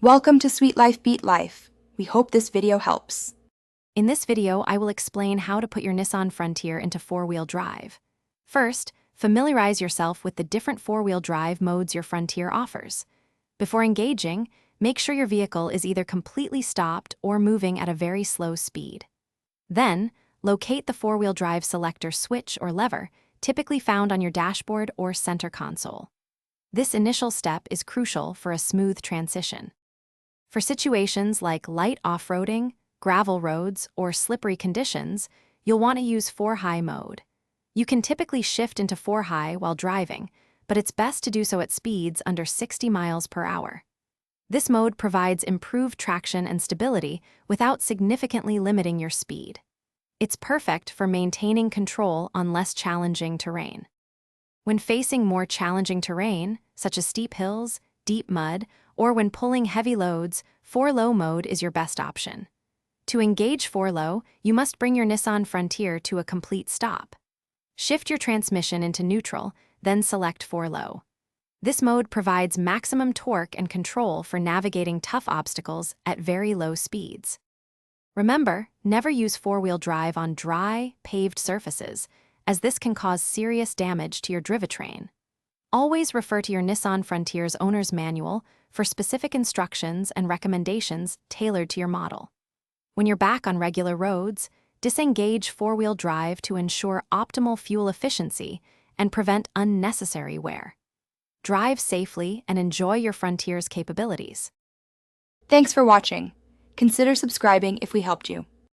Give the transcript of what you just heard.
Welcome to Sweet Life Beat Life. We hope this video helps. In this video, I will explain how to put your Nissan Frontier into four-wheel drive. First, familiarize yourself with the different four-wheel drive modes your Frontier offers. Before engaging, make sure your vehicle is either completely stopped or moving at a very slow speed. Then, locate the four-wheel drive selector switch or lever, typically found on your dashboard or center console. This initial step is crucial for a smooth transition. For situations like light off-roading, gravel roads, or slippery conditions, you'll want to use 4-high mode. You can typically shift into 4-high while driving, but it's best to do so at speeds under 60 miles per hour. This mode provides improved traction and stability without significantly limiting your speed. It's perfect for maintaining control on less challenging terrain. When facing more challenging terrain, such as steep hills, deep mud, or when pulling heavy loads, 4-low mode is your best option. To engage 4-low, you must bring your Nissan Frontier to a complete stop. Shift your transmission into neutral, then select 4-low. This mode provides maximum torque and control for navigating tough obstacles at very low speeds. Remember, never use 4-wheel drive on dry, paved surfaces, as this can cause serious damage to your drivetrain. Always refer to your Nissan Frontier's owner's manual for specific instructions and recommendations tailored to your model. When you're back on regular roads, disengage 4-wheel drive to ensure optimal fuel efficiency and prevent unnecessary wear. Drive safely and enjoy your Frontier's capabilities. Thanks for watching. Consider subscribing if we helped you.